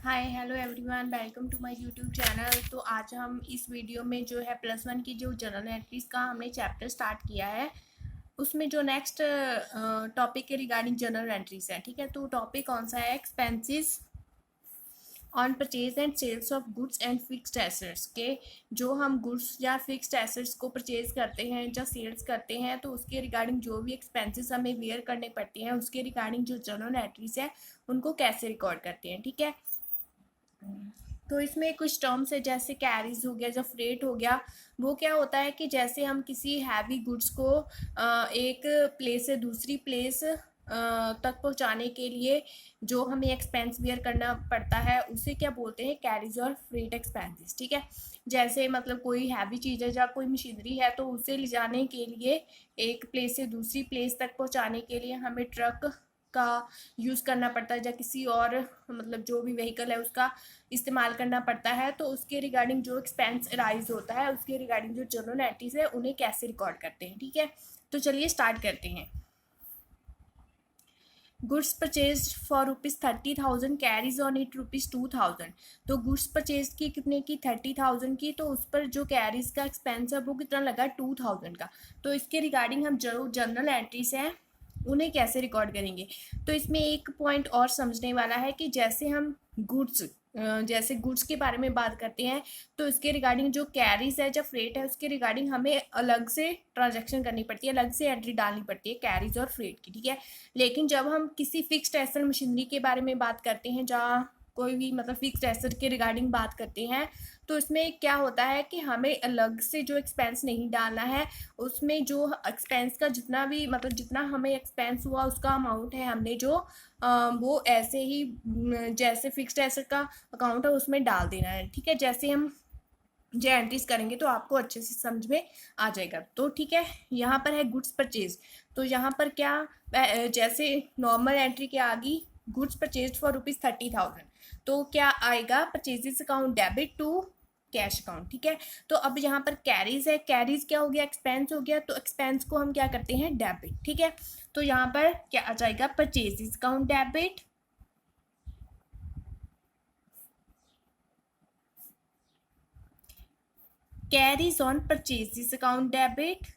Hi hello everyone, welcome to my YouTube channel. तो आज हम इस वीडियो में जो है +1 की जो जर्नल एंट्रीज का हमने चैप्टर स्टार्ट किया है, उसमें जो नेक्स्ट टॉपिक के रिगार्डिंग जर्नल एंट्रीज है। ठीक है, तो टॉपिक कौन सा है? Expenses on purchase and sales of goods and fixed assets के जो हम गुड्स या फिक्स्ड एसेट्स को परचेज करते हैं या सेल्स करते हैं, तो उसके रिगार्डिंग जो भी एक्सपेंसेस हमें वेयर करने पड़ते हैं, उसके रिगार्डिंग जो जर्नल एंट्रीज है उनको कैसे रिकॉर्ड करते हैं। ठीक है, तो इसमें कुछ टर्म्स है, जैसे कैरीज हो गया, जब फ्रेट हो गया। वो क्या होता है कि जैसे हम किसी हैवी गुड्स को एक प्लेस से दूसरी प्लेस तक पहुंचाने के लिए जो हमें एक्सपेंस बियर करना पड़ता है, उसे क्या बोलते हैं? कैरीज और फ्रेट एक्सपेंसेस। ठीक है, जैसे मतलब कोई हैवी चीज़ है या कोई मशीनरी है, तो उसे ले जाने के लिए एक प्लेस से दूसरी प्लेस तक पहुंचाने के लिए हमें ट्रक का यूज़ करना पड़ता है, या किसी और मतलब जो भी व्हीकल है उसका इस्तेमाल करना पड़ता है। तो उसके रिगार्डिंग जो एक्सपेंस राइज होता है, उसके रिगार्डिंग जो जर्नल एंट्रीज है उन्हें कैसे रिकॉर्ड करते हैं। ठीक है, तो चलिए स्टार्ट करते हैं। Goods purchase for ₹30,000 carries on it ₹2,000। तो गुड्स परचेज की कितने की? 30,000 की। तो उस पर जो कैरीज का एक्सपेंस है वो कितना लगा? 2,000 का। तो इसके रिगार्डिंग हम जो जर्नल एंट्रीज हैं उन्हें कैसे रिकॉर्ड करेंगे? तो इसमें एक पॉइंट और समझने वाला है कि जैसे हम गुड्स जैसे गुड्स के बारे में बात करते हैं, तो इसके रिगार्डिंग जो कैरीज है, जब फ्रेट है, उसके रिगार्डिंग हमें अलग से ट्रांजैक्शन करनी पड़ती है, अलग से एंट्री डालनी पड़ती है कैरीज और फ्रेट की। ठीक है, लेकिन जब हम किसी फिक्स्ड एसेट मशीनरी के बारे में बात करते हैं, जहाँ कोई भी मतलब फिक्स्ड एसेट के रिगार्डिंग बात करते हैं, तो इसमें क्या होता है कि हमें अलग से जो एक्सपेंस नहीं डालना है। उसमें जो एक्सपेंस का जितना भी मतलब जितना हमें एक्सपेंस हुआ उसका अमाउंट है, हमने जो वो ऐसे ही जैसे फिक्स्ड एसेट का अकाउंट है उसमें डाल देना है। ठीक है, जैसे हम जो एंट्रीज करेंगे तो आपको अच्छे से समझ में आ जाएगा। तो ठीक है, यहाँ पर है गुड्स परचेज। तो यहाँ पर क्या जैसे नॉर्मल एंट्री के आगे गुड्स परचेज फॉर ₹30,000, तो क्या आएगा? Purchases account debit to cash account. ठीक है, तो अब यहाँ पर कैरीज है, कैरीज क्या हो गया? एक्सपेंस हो गया। तो एक्सपेंस को हम क्या करते हैं? डेबिट। ठीक है, तो यहाँ पर क्या आ जाएगा? Purchases account debit carriage on purchases account debit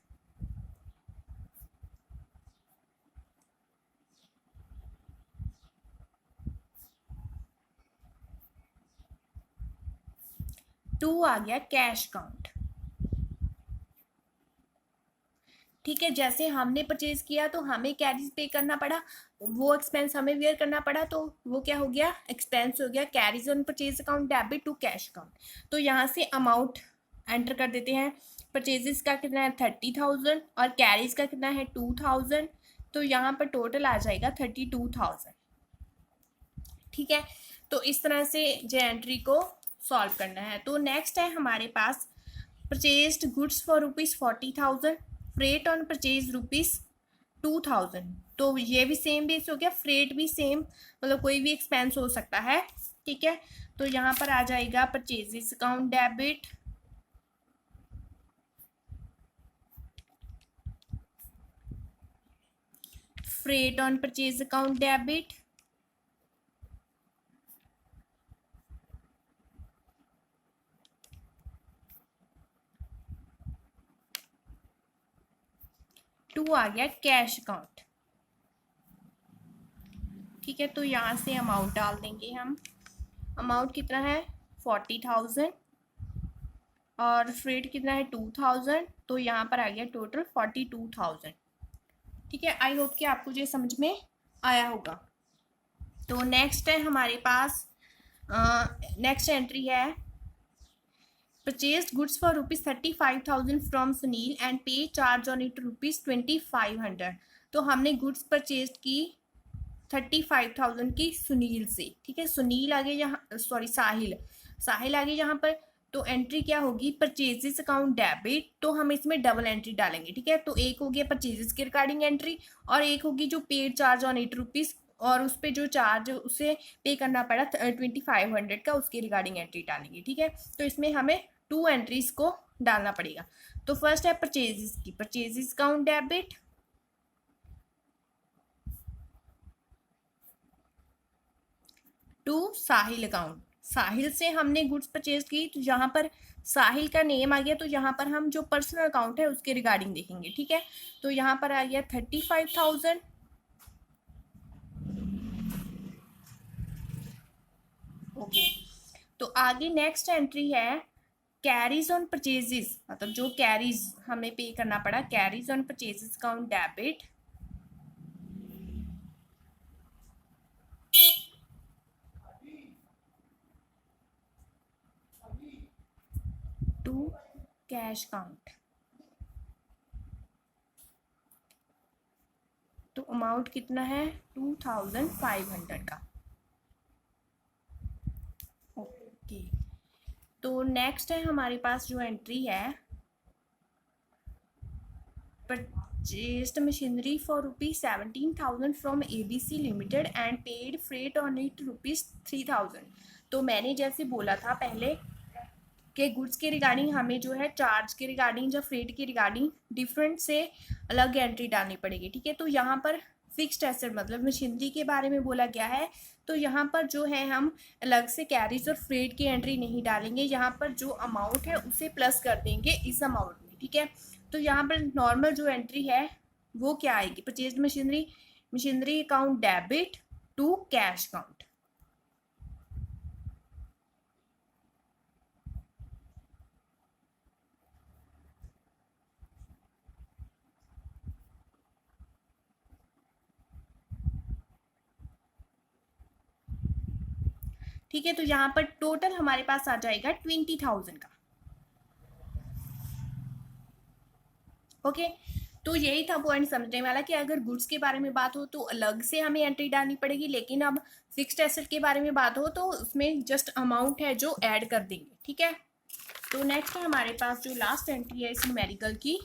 to आ गया कैश अकाउंट। ठीक है, जैसे हमने परचेज किया तो हमें कैरीज पे करना पड़ा, वो एक्सपेंस हमें वेयर करना पड़ा, तो वो क्या हो गया? एक्सपेंस हो गया। Carriage on purchase account debit to cash account. तो यहाँ से अमाउंट एंटर कर देते हैं। परचेजेस का कितना है? 30,000 और कैरीज का कितना है? 2,000। तो यहाँ पर टोटल आ जाएगा 32,000। ठीक है, तो इस तरह से जो एंट्री को सॉल्व करना है। तो नेक्स्ट है हमारे पास purchased goods for ₹40,000, freight on purchase ₹2,000। तो ये भी सेम बेस हो गया, फ्रेट भी सेम, मतलब कोई भी एक्सपेंस हो सकता है। ठीक है, तो यहाँ पर आ जाएगा purchases account debit freight on purchase account debit to आ गया कैश अकाउंट। ठीक है, तो यहाँ से अमाउंट डाल देंगे हम। अमाउंट कितना है? 40,000 और फ्रेट कितना है? 2,000। तो यहाँ पर आ गया टोटल 42,000। ठीक है, आई होप कि आपको ये समझ में आया होगा। तो नेक्स्ट है हमारे पास नेक्स्ट एंट्री है purchase goods for ₹35,000 from Sunil and पे चार्ज ऑन इट ₹2,500। तो हमने गुड्स परचेज की 35,000 की सुनील से। ठीक है, सुनील आगे यहाँ, सॉरी साहिल, साहिल आगे यहाँ पर। तो एंट्री क्या होगी? Purchases account debit. तो हम इसमें डबल एंट्री डालेंगे। ठीक है, तो एक हो गया परचेजेस के रिगार्डिंग एंट्री, और एक होगी जो पेड चार्ज ऑन ₹8, और उस पर जो चार्ज उसे पे करना पड़ा 2,500 का, उसके रिगार्डिंग एंट्री डालेंगे। ठीक है, तो इसमें हमें 2 एंट्रीज को डालना पड़ेगा। तो फर्स्ट है परचेजेस की, purchases account debit to Sahil account. Sahil से हमने गुड्स परचेज की, तो यहाँ पर साहिल का नेम आ गया, तो यहाँ पर हम जो पर्सनल अकाउंट है उसके रिगार्डिंग देखेंगे, ठीक है। तो यहाँ पर आ गया 35,000। ओके, तो आगे नेक्स्ट एंट्री है कैरीज ऑन परचेजेस, मतलब जो कैरीज हमें पे करना पड़ा, carriage on purchases account debit to cash account. तो अमाउंट कितना है, 2,500 का। ओके, तो नेक्स्ट है हमारे पास जो एंट्री है purchased machinery for ₹17,000 from ABC limited and paid freight on it ₹3,000। तो मैंने जैसे बोला था पहले कि गुड्स के रिगार्डिंग हमें जो है चार्ज के रिगार्डिंग या फ्रेट के रिगार्डिंग डिफरेंट से अलग एंट्री डालनी पड़ेगी, ठीक है। तो यहाँ पर फिक्स्ड एसेट मतलब मशीनरी के बारे में बोला गया है, तो यहाँ पर जो है हम अलग से कैरीज और फ्रेट की एंट्री नहीं डालेंगे, यहाँ पर जो अमाउंट है उसे प्लस कर देंगे इस अमाउंट में, ठीक है। तो यहाँ पर नॉर्मल जो एंट्री है वो क्या आएगी, purchased machinery, machinery account debit to cash account. ठीक है, तो यहाँ पर टोटल हमारे पास आ जाएगा 20,000 का। ओके, तो यही था पॉइंट समझने वाला कि अगर गुड्स के बारे में बात हो तो अलग से हमें एंट्री डालनी पड़ेगी, लेकिन अब फिक्स्ड एसेट के बारे में बात हो तो उसमें जस्ट अमाउंट है जो ऐड कर देंगे, ठीक है। तो नेक्स्ट है हमारे पास जो लास्ट एंट्री है इस न्यूमेरिकल की,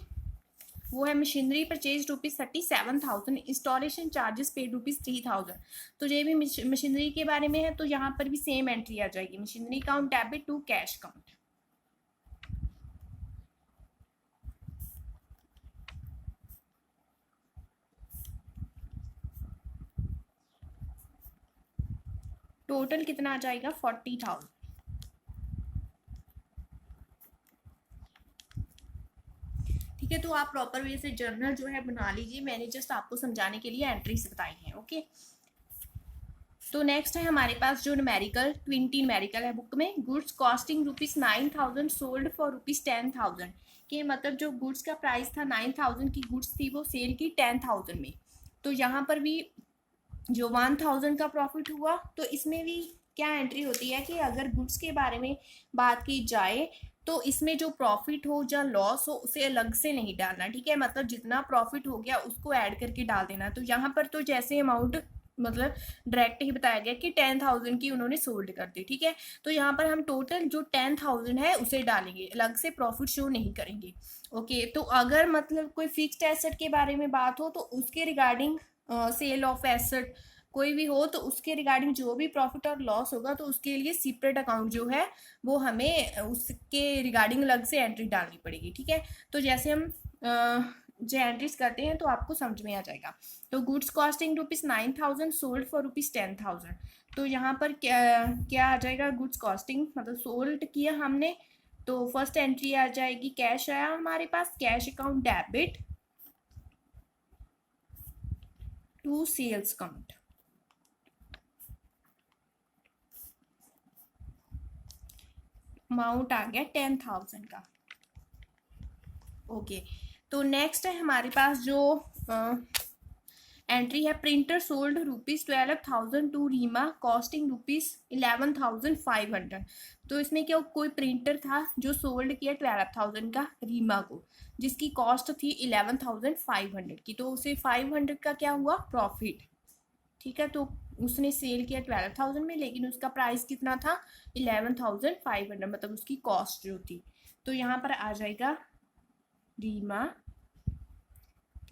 वो है machinery purchase ₹37,000, installation charges paid ₹3,000। तो ये भी मशीनरी के बारे में है, तो यहाँ पर भी सेम एंट्री आ जाएगी, machinery account debit to cash account. Total कितना आ जाएगा, 40,000। ठीक है, तो आप प्रॉपर वे से जर्नल जो है बना लीजिए, मैंने जस्ट आपको समझाने के लिए एंट्रीज बताई हैं। ओके, तो नेक्स्ट है हमारे पास जो न्यूमेरिकल 20 न्यूमेरिकल है बुक में, गुड्स कॉस्टिंग ₹9,000 सोल्ड फॉर ₹10,000। के मतलब जो गुड्स का प्राइस था 9,000 की गुड्स थी वो सेल की 10,000 में। तो यहाँ पर भी जो 1,000 का प्रॉफिट हुआ, तो इसमें भी क्या एंट्री होती है कि अगर गुड्स के बारे में बात की जाए तो इसमें जो प्रॉफिट हो या लॉस हो उसे अलग से नहीं डालना, ठीक है। मतलब जितना प्रॉफिट हो गया उसको ऐड करके डाल देना। तो यहाँ पर तो जैसे अमाउंट मतलब डायरेक्ट ही बताया गया कि 10,000 की उन्होंने सोल्ड कर दी, ठीक है। तो यहाँ पर हम टोटल जो 10,000 है उसे डालेंगे, अलग से प्रॉफिट शो नहीं करेंगे। ओके, तो अगर मतलब कोई फिक्स्ड एसेट के बारे में बात हो तो उसके रिगार्डिंग सेल ऑफ एसेट कोई भी हो तो उसके रिगार्डिंग जो भी प्रॉफिट और लॉस होगा तो उसके लिए सेपरेट अकाउंट जो है वो हमें उसके रिगार्डिंग अलग से एंट्री डालनी पड़ेगी, ठीक है। तो जैसे हम जो एंट्रीज करते हैं तो आपको समझ में आ जाएगा। तो गुड्स कॉस्टिंग ₹9,000 सोल्ड फॉर ₹10,000। तो यहाँ पर क्या क्या आ जाएगा, गुड्स कॉस्टिंग मतलब सोल्ड किया हमने, तो फर्स्ट एंट्री आ जाएगी, कैश आया हमारे पास, cash account debit to sales account. Amount आ गया 10,000 का। ओके, तो नेक्स्ट है हमारे पास जो एंट्री है, printer sold ₹12,000 to Reema costing ₹11,500। तो इसमें क्या कोई प्रिंटर था जो सोल्ड किया 12,000 का रीमा को, जिसकी कॉस्ट थी 11,500 की, तो उसे 500 का क्या हुआ, प्रॉफिट, ठीक है। तो उसने सेल किया 12,000 में, लेकिन उसका प्राइस कितना था, 11,500, मतलब उसकी कॉस्ट जो थी। तो यहाँ पर आ जाएगा रीमा।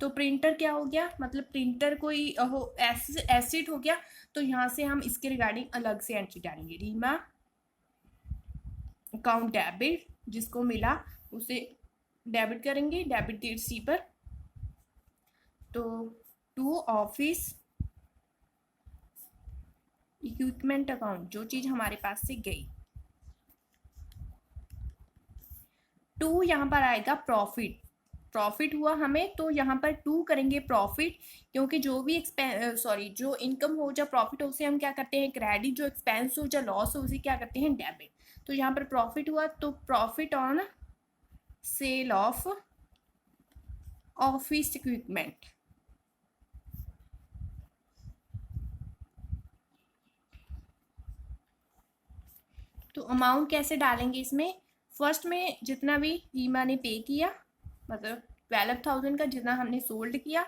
तो प्रिंटर क्या हो गया, मतलब प्रिंटर कोई एसेट हो गया, तो यहाँ से हम इसके रिगार्डिंग अलग से एंट्री डालेंगे, रीमा अकाउंट डेबिट, जिसको मिला उसे डेबिट करेंगे, डेबिट दी रिसीट पर। तो टू ऑफिस इक्विपमेंट अकाउंट, जो चीज हमारे पास से गई। 2 यहाँ पर आएगा प्रॉफिट, प्रॉफिट हुआ हमें तो यहाँ पर 2 करेंगे प्रॉफिट, क्योंकि जो भी जो इनकम हो या प्रॉफिट हो उसे हम क्या करते हैं क्रेडिट, जो एक्सपेंस हो या लॉस हो उसे क्या करते हैं डेबिट। तो यहाँ पर प्रॉफिट हुआ तो profit on sale of office equipment. तो अमाउंट कैसे डालेंगे इसमें, फर्स्ट में जितना भी रीमा ने पे किया, मतलब 12,000 का जितना हमने सोल्ड किया,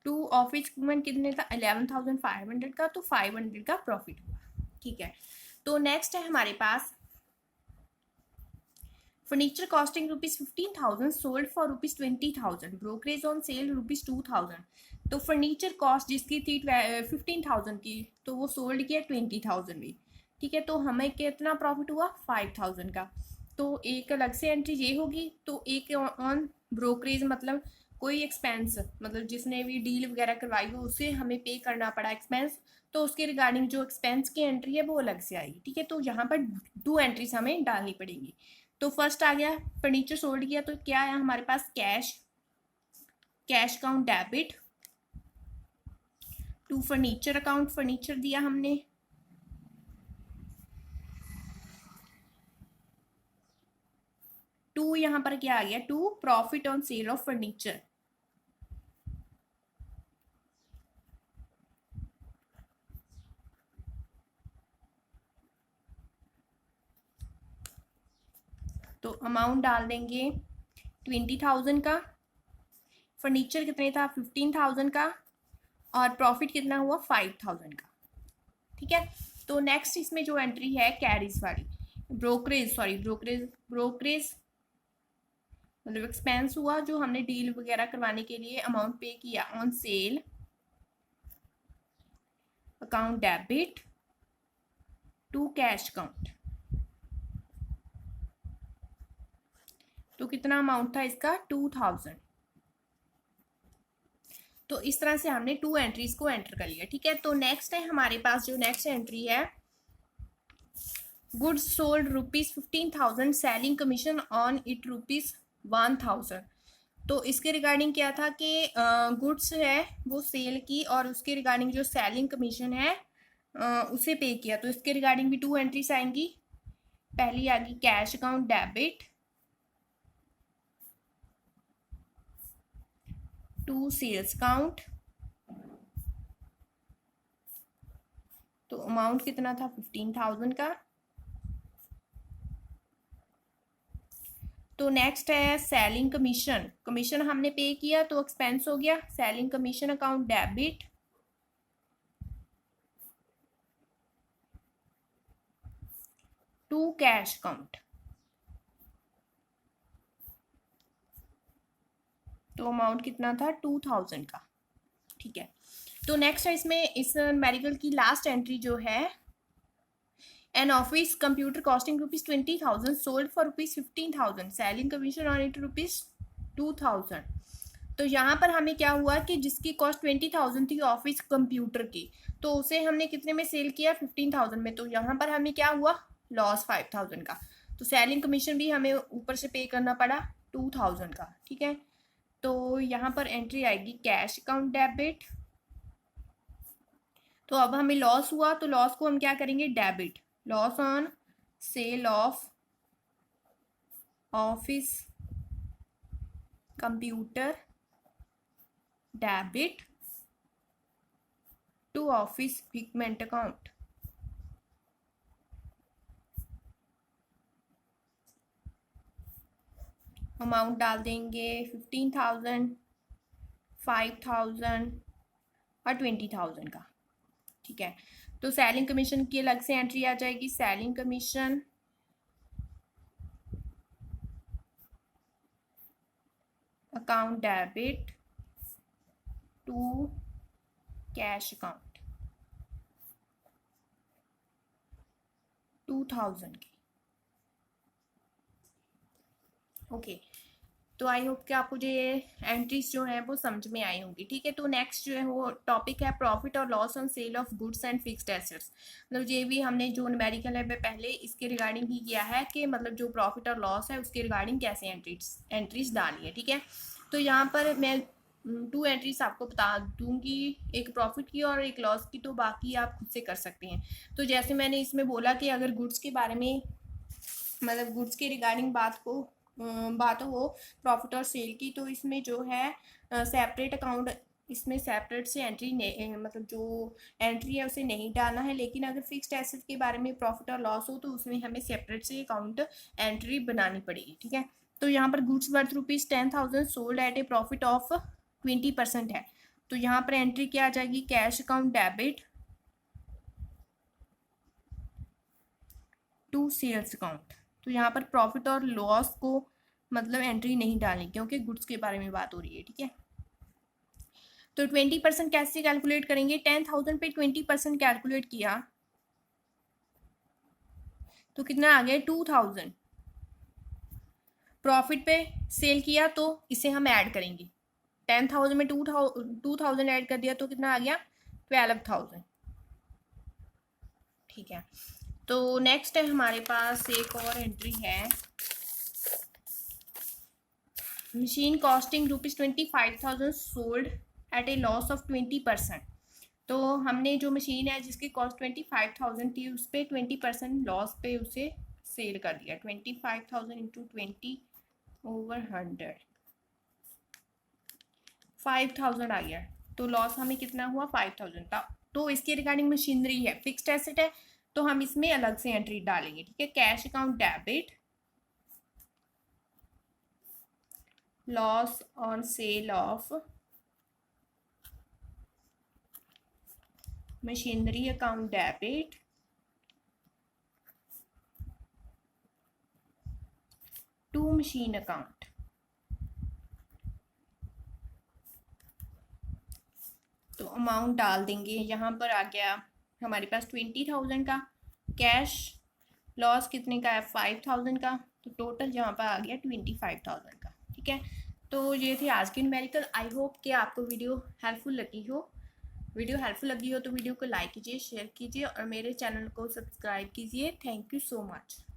टू ऑफिस इक्विपमेंट कितने था 11,500 का, तो 500 का प्रॉफिट हुआ। ठीक है, तो नेक्स्ट है हमारे पास furniture costing ₹15,000 sold for ₹20,000, brokerage on sale ₹2,000। तो फर्नीचर कॉस्ट जिसकी थी 15,000 की, तो वो सोल्ड किया 20,000 में। ठीक है, तो हमें कितना प्रॉफिट हुआ 5,000 का। तो एक अलग से एंट्री ये होगी, तो एक ऑन ब्रोकरेज मतलब कोई एक्सपेंस, मतलब जिसने भी डील वगैरह करवाई हो उसे हमें पे करना पड़ा एक्सपेंस, तो उसके रिगार्डिंग जो एक्सपेंस की एंट्री है वो अलग से आएगी। ठीक है, तो यहाँ पर 2 एंट्रीज हमें डालनी पड़ेंगी। तो फर्स्ट आ गया फर्नीचर सोल्ड किया, तो क्या आया हमारे पास cash, cash account debit to furniture account, furniture दिया हमने, टू यहाँ पर क्या आ गया to profit on sale of furniture. तो अमाउंट डाल देंगे 20,000 का, फर्नीचर कितने था 15,000 का, और प्रॉफिट कितना हुआ 5,000 का। ठीक है, तो नेक्स्ट इसमें जो एंट्री है कैरीज वाली, ब्रोकरेज मतलब एक्सपेंस हुआ जो हमने डील वगैरह करवाने के लिए अमाउंट पे किया on sale account debit to cash account. तो कितना अमाउंट था इसका 2,000। तो इस तरह से हमने 2 एंट्रीज को एंटर कर लिया। ठीक है, तो नेक्स्ट है हमारे पास जो नेक्स्ट एंट्री है goods sold ₹15,000 selling commission on it ₹1,000। तो इसके रिगार्डिंग क्या था कि गुड्स है वो सेल की और उसके रिगार्डिंग जो सेलिंग कमीशन है उसे पे किया, तो इसके रिगार्डिंग भी 2 एंट्रीज आएंगी। पहली आ गई cash account debit to sales account, तो अमाउंट कितना था 15,000 का। तो नेक्स्ट है सेलिंग कमीशन, कमीशन हमने पे किया तो एक्सपेंस हो गया, selling commission account debit to cash account, तो अमाउंट कितना था 2,000 का। ठीक है, तो नेक्स्ट है इसमें इस मेडिकल की लास्ट एंट्री जो है an office computer costing ₹20,000 sold for ₹15,000 selling commission on it ₹2,000। तो यहाँ पर हमें क्या हुआ कि जिसकी कॉस्ट 20,000 थी ऑफिस कंप्यूटर की, तो उसे हमने कितने में सेल किया 15,000 में, तो यहाँ पर हमें क्या हुआ लॉस 5,000 का। तो सेलिंग कमीशन भी हमें ऊपर से पे करना पड़ा 2,000 का। ठीक है, तो यहाँ पर एंट्री आएगी कैश अकाउंट डेबिट। तो अब हमें लॉस हुआ तो लॉस को हम क्या करेंगे debit, loss on sale of office computer debit to office equipment account. Amount डाल देंगे 15,000, 5,000 और 20,000 का। ठीक है, तो सेलिंग कमीशन की अलग से एंट्री आ जाएगी, selling commission account debit to cash account 2,000 की। ओके, तो आई होप कि आपको जो ये एंट्रीज जो हैं वो समझ में आई होंगी। ठीक है, तो नेक्स्ट जो है वो टॉपिक है प्रॉफिट और loss on sale of goods and fixed assets. मतलब ये भी हमने जो न्यूमेरिकल है मैं पहले इसके रिगार्डिंग ही किया है कि मतलब जो प्रॉफिट और लॉस है उसके रिगार्डिंग कैसे एंट्रीज डालनी है। ठीक है, तो यहाँ पर मैं 2 एंट्रीज आपको बता दूंगी, एक प्रॉफिट की और एक लॉस की, तो बाकी आप खुद से कर सकते हैं। तो जैसे मैंने इसमें बोला कि अगर गुड्स के बारे में मतलब गुड्स के रिगार्डिंग बात हो प्रॉफिट और सेल की, तो इसमें जो है सेपरेट अकाउंट, इसमें सेपरेट से एंट्री मतलब जो एंट्री है उसे नहीं डालना है। लेकिन अगर फिक्स्ड एसेट के बारे में प्रॉफिट और लॉस हो तो उसमें हमें सेपरेट से अकाउंट एंट्री बनानी पड़ेगी। ठीक है, तो यहाँ पर goods worth ₹10,000 sold at a profit of 20% है, तो यहाँ पर एंट्री क्या आ जाएगी, cash account debit to sales account. तो यहाँ पर प्रॉफिट और लॉस को मतलब एंट्री नहीं डालनी क्योंकि गुड्स के बारे में बात हो रही है। ठीक है, तो 20% कैसे कैलकुलेट करेंगे, 10,000 पे 20% कैलकुलेट किया तो कितना आ गया 2,000। प्रॉफिट पे सेल किया तो इसे हम ऐड करेंगे, 10,000 में 2,000 ऐड कर दिया तो कितना आ गया 12,000। ठीक है, तो नेक्स्ट है हमारे पास एक और एंट्री है, machine costing ₹25,000 sold at A loss of 20%। तो हमने जो मशीन है जिसकी कॉस्ट 25,000 थी उस पर 20% लॉस पे उसे सेल कर दिया। 25,000 इंटू 20/100 5,000 आ गया, तो लॉस हमें कितना हुआ 5,000 था। तो इसके रिगार्डिंग मशीनरी है, फिक्स्ड एसेट है, तो हम इसमें अलग से एंट्री डालेंगे। ठीक है, cash account debit loss on sale of machinery account debit to machine account. तो अमाउंट डाल देंगे, यहाँ पर आ गया हमारे पास 20,000 का, कैश लॉस कितने का है 5,000 का, तो टोटल यहाँ पर आ गया 25,000 का। ठीक है, तो ये थे आज की न्यूमेरिकल। आई होप कि आपको वीडियो हेल्पफुल लगी हो। वीडियो हेल्पफुल लगी हो तो वीडियो को लाइक कीजिए, शेयर कीजिए और मेरे चैनल को सब्सक्राइब कीजिए। Thank you so much.